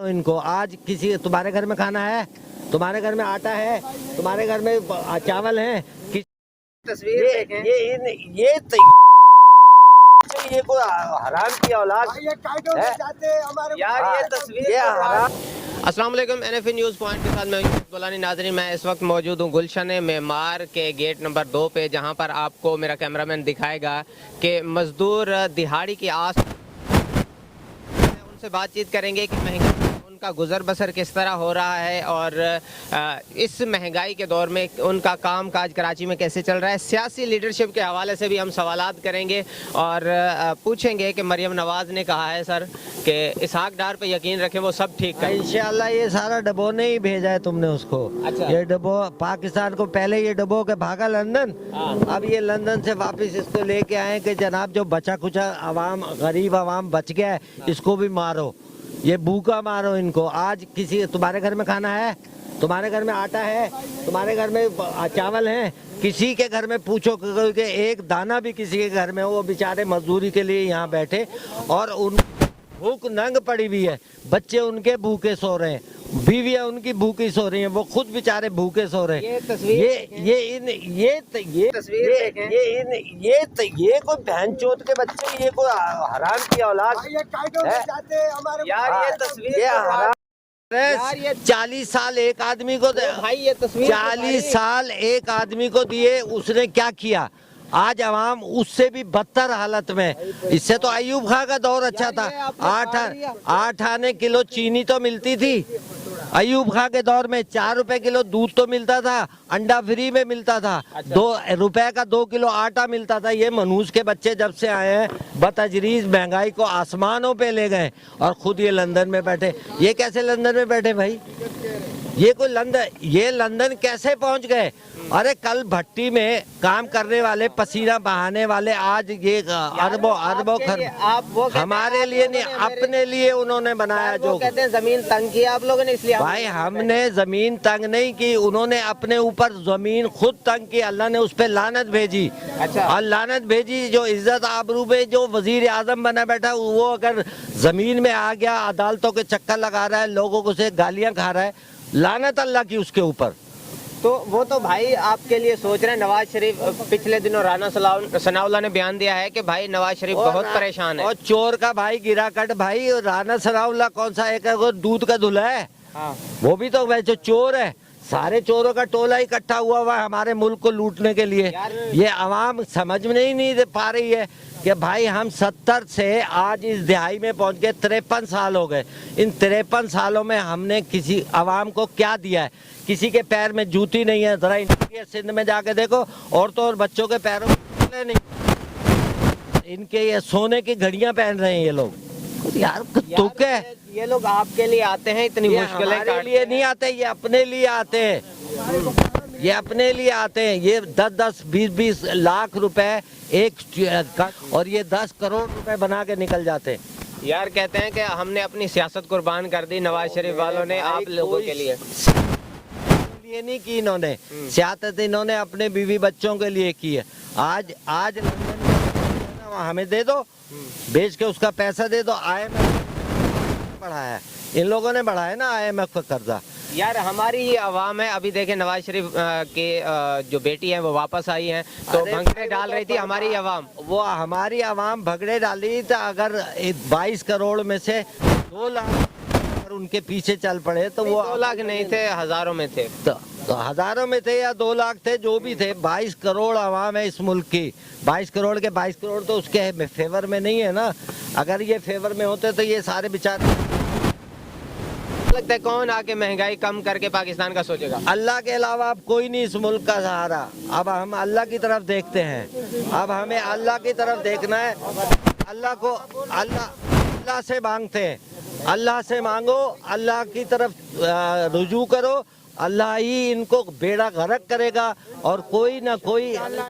इनको आज किसी तुम्हारे घर में खाना है, तुम्हारे घर में आटा है, तुम्हारे घर में चावल है। तस्वीर देखें। ये कोई हराम की औलाद यार ये तस्वीर अस्सलाम वालेकुम NFA न्यूज़ पॉइंट के साथ मैं बोलानी नाजरीन। मैं इस वक्त मौजूद हूँ गुलशन मेमार के गेट नंबर 2 पे, जहाँ पर आपको मेरा कैमरामैन दिखाएगा कि मजदूर दिहाड़ी की आस उनसे बातचीत करेंगे कि महंगाई उनका गुजर बसर किस तरह हो रहा है और इस महंगाई के दौर में उनका काम काज कराची में कैसे चल रहा है। सियासी लीडरशिप के हवाले से भी हम सवालात करेंगे और पूछेंगे कि मरियम नवाज़ ने कहा है सर कि इसहाक डार पे यकीन रखें, वो सब ठीक करें। इंशाल्लाह ये सारा डबो ने ही भेजा है तुमने उसको। अच्छा। ये डबो पाकिस्तान को पहले ये डबो के भागा लंदन, अब ये लंदन से वापस इसको लेके आए कि जनाब जो बचा कुचा अवाम गरीब अवाम बच गया है इसको भी मारो, ये भूखा मारो इनको। आज किसी तुम्हारे घर में खाना है, तुम्हारे घर में आटा है, तुम्हारे घर में चावल है, किसी के घर में पूछो कि एक दाना भी किसी के घर में हो, वो बेचारे मजदूरी के लिए यहाँ बैठे और उन भूख नंग पड़ी हुई है, बच्चे उनके भूखे सो रहे हैं, बीवियां उनकी भूखी सो रही हैं, वो खुद बेचारे भूखे सो रहे हैं। ये कोई बहन चोद के बच्चे, ये कोई हराम की औलाद यार ये तस्वीर 40 साल एक आदमी को भाई ये तस्वीर 40 साल एक आदमी को दिए, उसने क्या किया? आज अवाम उससे भी बदतर हालत में। इससे तो अयूब खां का दौर अच्छा था, 8 आने किलो चीनी तो मिलती थी। अयूब खां के दौर में 4 रुपए किलो दूध तो मिलता था, अंडा फ्री में मिलता था। अच्छा। 2 रुपए का 2 किलो आटा मिलता था। ये मनहूस के बच्चे जब से आए हैं बतजरीज महंगाई को आसमानों पे ले गए और खुद ये लंदन में बैठे। ये कैसे लंदन में बैठे भाई? ये लंदन कैसे पहुंच गए? अरे कल भट्टी में काम करने वाले पसीना बहाने वाले आज ये अरबों खर्च हमारे लिए नहीं, अपने लिए उन्होंने बनाया। जो कहते हैं जमीन तंग की आप लोगों ने, इसलिए भाई हमने जमीन तंग नहीं की, उन्होंने अपने ऊपर जमीन खुद तंग की। अल्लाह ने उस पर लानत भेजी। अच्छा। और लानत भेजी जो इज्जत आबरू में जो वजीर आजम बना बैठा, वो अगर जमीन में आ गया, अदालतों के चक्कर लगा रहा है, लोगों को से गालियां खा रहा है, लानत अल्लाह की उसके ऊपर। तो वो तो भाई आपके लिए सोच रहे हैं। नवाज शरीफ पिछले दिनों राना सनाउल्लाह ने बयान दिया है कि भाई नवाज शरीफ बहुत परेशान है। और चोर का भाई गिरा कट भाई, राना सनाउल्लाह कौन सा एक दूध का धुला है? हाँ। वो भी तो वैसे चोर है। सारे चोरों का टोला इकट्ठा हुआ हुआ है हमारे मुल्क को लूटने के लिए। ये अवाम समझ में ही नहीं पा रही है कि भाई हम 70 से आज इस दिहाई में पहुंच गए, 53 साल हो गए। इन 53 सालों में हमने किसी अवाम को क्या दिया है? किसी के पैर में जूती नहीं है। जरा इंडिया सिंध में जाके देखो, औरतों और बच्चों के पैरों में नहीं, इनके ये सोने की घड़ियां पहन रहे हैं ये लोग। यार तुक है। ये लोग आपके लिए आते हैं, इतनी मुश्किलें हमारे लिए नहीं आते, ये अपने लिए आते हैं। ये अपने लिए आते हैं। ये 10-10, 20-20 लाख रुपए एक और ये 10 करोड़ रुपए बना के निकल जाते हैं। यार कहते हैं कि हमने अपनी सियासत कुर्बान कर दी नवाज शरीफ वालों ने आप लोगों के लिए। ये नहीं की इन्होंने सियासत, इन्होंने अपने बीवी बच्चों के लिए की है। आज लंदन में हमें दे दो, बेच के उसका पैसा दे दो। IMF बढ़ाया है, इन लोगों ने बढ़ाया ना IMF का कर्जा। यार हमारी ये आवाम है, अभी देखें नवाज शरीफ के जो बेटी है वो वापस आई हैं, तो भंगड़े डाल रही थी हमारी आवाम। वो हमारी आवाम भगड़े डाली तो अगर 22 करोड़ में से 2 लाख उनके पीछे चल पड़े तो वो 2 लाख नहीं थे, हजारों में थे। तो हजारों में थे या 2 लाख थे, जो भी थे। 22 करोड़ आवाम है इस मुल्क की। 22 करोड़ के 22 करोड़ तो उसके फेवर में नहीं है ना। अगर ये फेवर में होते तो ये सारे बेचारे। लगता है कौन आके महंगाई कम करके पाकिस्तान का सोचेगा? अल्लाह के अलावा अब कोई नहीं इस मुल्क का सहारा। अब हम अल्लाह की तरफ देखते हैं। अब हमें अल्लाह की तरफ देखना है। अल्लाह से मांगते हैं। अल्लाह से मांगो, अल्लाह की तरफ रुजू करो। अल्लाह ही इनको बेड़ा गर्क करेगा और कोई ना कोई